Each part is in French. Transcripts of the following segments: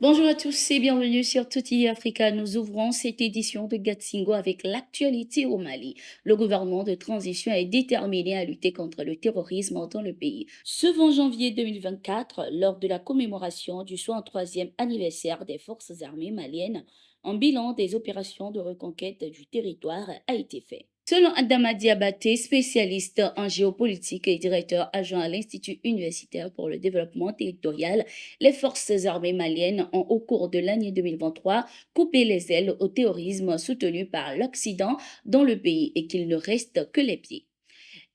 Bonjour à tous et bienvenue sur Tutti Africa. Nous ouvrons cette édition de Gatsingo avec l'actualité au Mali. Le gouvernement de transition est déterminé à lutter contre le terrorisme dans le pays. Ce 20 janvier 2024, lors de la commémoration du 63e anniversaire des forces armées maliennes, un bilan des opérations de reconquête du territoire a été fait. Selon Adama Diabaté, spécialiste en géopolitique et directeur adjoint à l'Institut universitaire pour le développement territorial, les forces armées maliennes ont, au cours de l'année 2023, coupé les ailes au terrorisme soutenu par l'Occident dans le pays et qu'il ne reste que les pieds.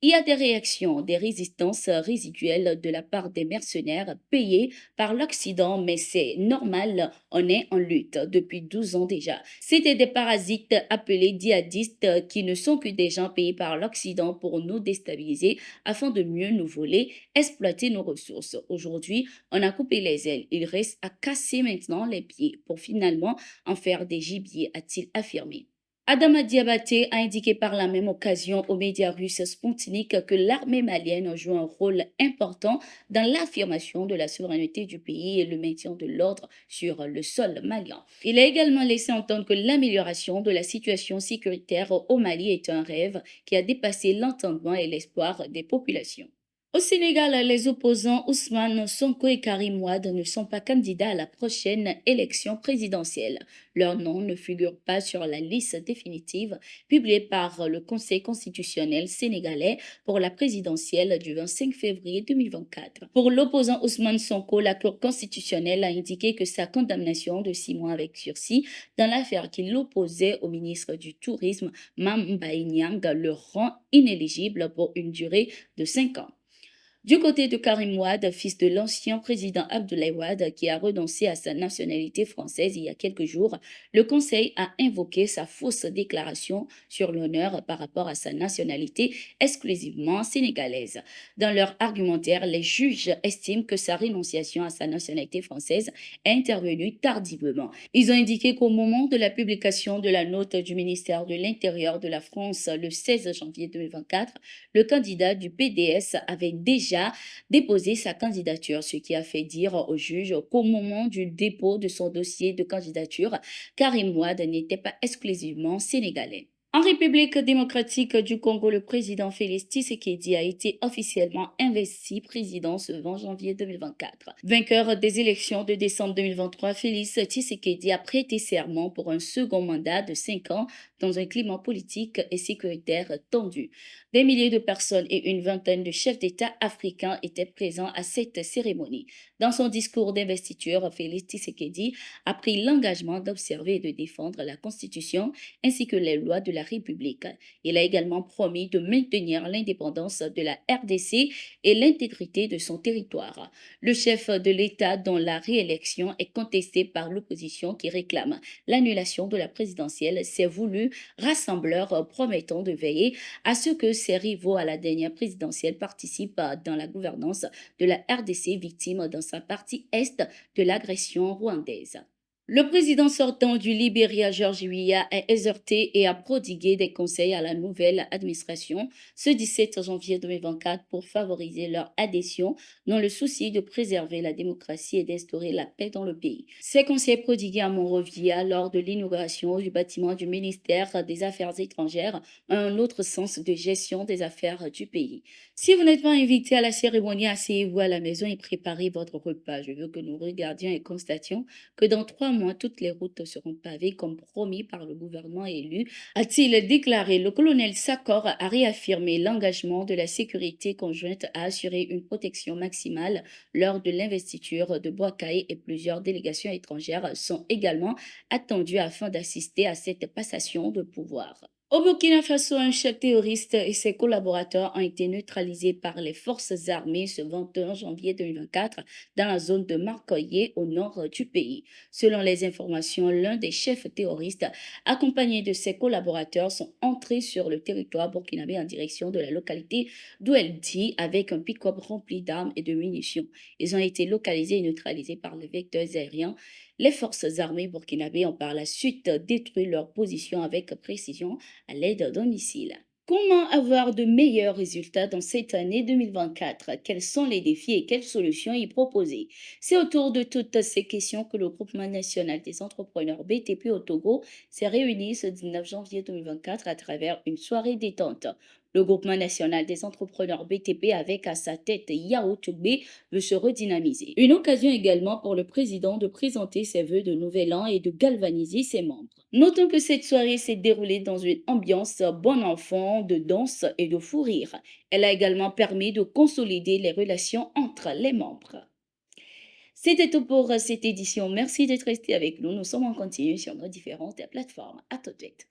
Il y a des réactions, des résistances résiduelles de la part des mercenaires payés par l'Occident, mais c'est normal, on est en lutte depuis 12 ans déjà. C'était des parasites appelés djihadistes qui ne sont que des gens payés par l'Occident pour nous déstabiliser afin de mieux nous voler, exploiter nos ressources. Aujourd'hui, on a coupé les ailes. Il reste à casser maintenant les pieds pour finalement en faire des gibiers, a-t-il affirmé. Adama Diabaté a indiqué par la même occasion aux médias russes Sputnik que l'armée malienne joue un rôle important dans l'affirmation de la souveraineté du pays et le maintien de l'ordre sur le sol malien. Il a également laissé entendre que l'amélioration de la situation sécuritaire au Mali est un rêve qui a dépassé l'entendement et l'espoir des populations. Au Sénégal, les opposants Ousmane Sonko et Karim Wade ne sont pas candidats à la prochaine élection présidentielle. Leur nom ne figure pas sur la liste définitive publiée par le Conseil constitutionnel sénégalais pour la présidentielle du 25 février 2024. Pour l'opposant Ousmane Sonko, la Cour constitutionnelle a indiqué que sa condamnation de 6 mois avec sursis dans l'affaire qui l'opposait au ministre du Tourisme, Mame Mbaye Niang, le rend inéligible pour une durée de 5 ans. Du côté de Karim Wade, fils de l'ancien président Abdoulaye Wade, qui a renoncé à sa nationalité française il y a quelques jours, le Conseil a invoqué sa fausse déclaration sur l'honneur par rapport à sa nationalité exclusivement sénégalaise. Dans leur argumentaire, les juges estiment que sa rénonciation à sa nationalité française est intervenue tardivement. Ils ont indiqué qu'au moment de la publication de la note du ministère de l'Intérieur de la France le 16 janvier 2024, le candidat du PDS avait déjà déposé sa candidature, ce qui a fait dire au juge qu'au moment du dépôt de son dossier de candidature, Karim Wade n'était pas exclusivement sénégalais. En République démocratique du Congo, le président Félix Tshisekedi a été officiellement investi président ce 20 janvier 2024. Vainqueur des élections de décembre 2023, Félix Tshisekedi a prêté serment pour un second mandat de 5 ans dans un climat politique et sécuritaire tendu. Des milliers de personnes et une vingtaine de chefs d'État africains étaient présents à cette cérémonie. Dans son discours d'investiture, Félix Tshisekedi a pris l'engagement d'observer et de défendre la Constitution ainsi que les lois de la République. Il a également promis de maintenir l'indépendance de la RDC et l'intégrité de son territoire. Le chef de l'État, dont la réélection est contestée par l'opposition qui réclame l'annulation de la présidentielle, s'est voulu rassembleur promettant de veiller à ce que ses rivaux à la dernière présidentielle participent dans la gouvernance de la RDC victime dans sa partie est de l'agression rwandaise. Le président sortant du Libéria, Georges Weah, a exhorté et a prodigué des conseils à la nouvelle administration ce 17 janvier 2024 pour favoriser leur adhésion dans le souci de préserver la démocratie et d'instaurer la paix dans le pays. Ces conseils prodigués à Monrovia lors de l'inauguration du bâtiment du ministère des Affaires étrangères ont un autre sens de gestion des affaires du pays. Si vous n'êtes pas invité à la cérémonie, asseyez-vous à la maison et préparez votre repas. Je veux que nous regardions et constations que dans 3 mois, toutes les routes seront pavées comme promis par le gouvernement élu, a-t-il déclaré. Le colonel Sakor a réaffirmé l'engagement de la sécurité conjointe à assurer une protection maximale lors de l'investiture de Boakai et plusieurs délégations étrangères sont également attendues afin d'assister à cette passation de pouvoir. Au Burkina Faso, un chef terroriste et ses collaborateurs ont été neutralisés par les forces armées ce 21 janvier 2024 dans la zone de Marcoye au nord du pays. Selon les informations, l'un des chefs terroristes, accompagné de ses collaborateurs, sont entrés sur le territoire burkinabé en direction de la localité d'Oueldi avec un pick-up rempli d'armes et de munitions. Ils ont été localisés et neutralisés par les vecteurs aériens. Les forces armées burkinabées ont par la suite détruit leur position avec précision à l'aide d'un missile. Comment avoir de meilleurs résultats dans cette année 2024? Quels sont les défis et quelles solutions y proposer? C'est autour de toutes ces questions que le Groupement national des entrepreneurs BTP au Togo s'est réuni ce 19 janvier 2024 à travers une soirée détente. Le Groupement national des entrepreneurs BTP, avec à sa tête Yao Toubé, veut se redynamiser. Une occasion également pour le président de présenter ses vœux de nouvel an et de galvaniser ses membres. Notons que cette soirée s'est déroulée dans une ambiance bon enfant, de danse et de fou rire. Elle a également permis de consolider les relations entre les membres. C'était tout pour cette édition. Merci d'être resté avec nous. Nous sommes en continu sur nos différentes plateformes. À tout de suite.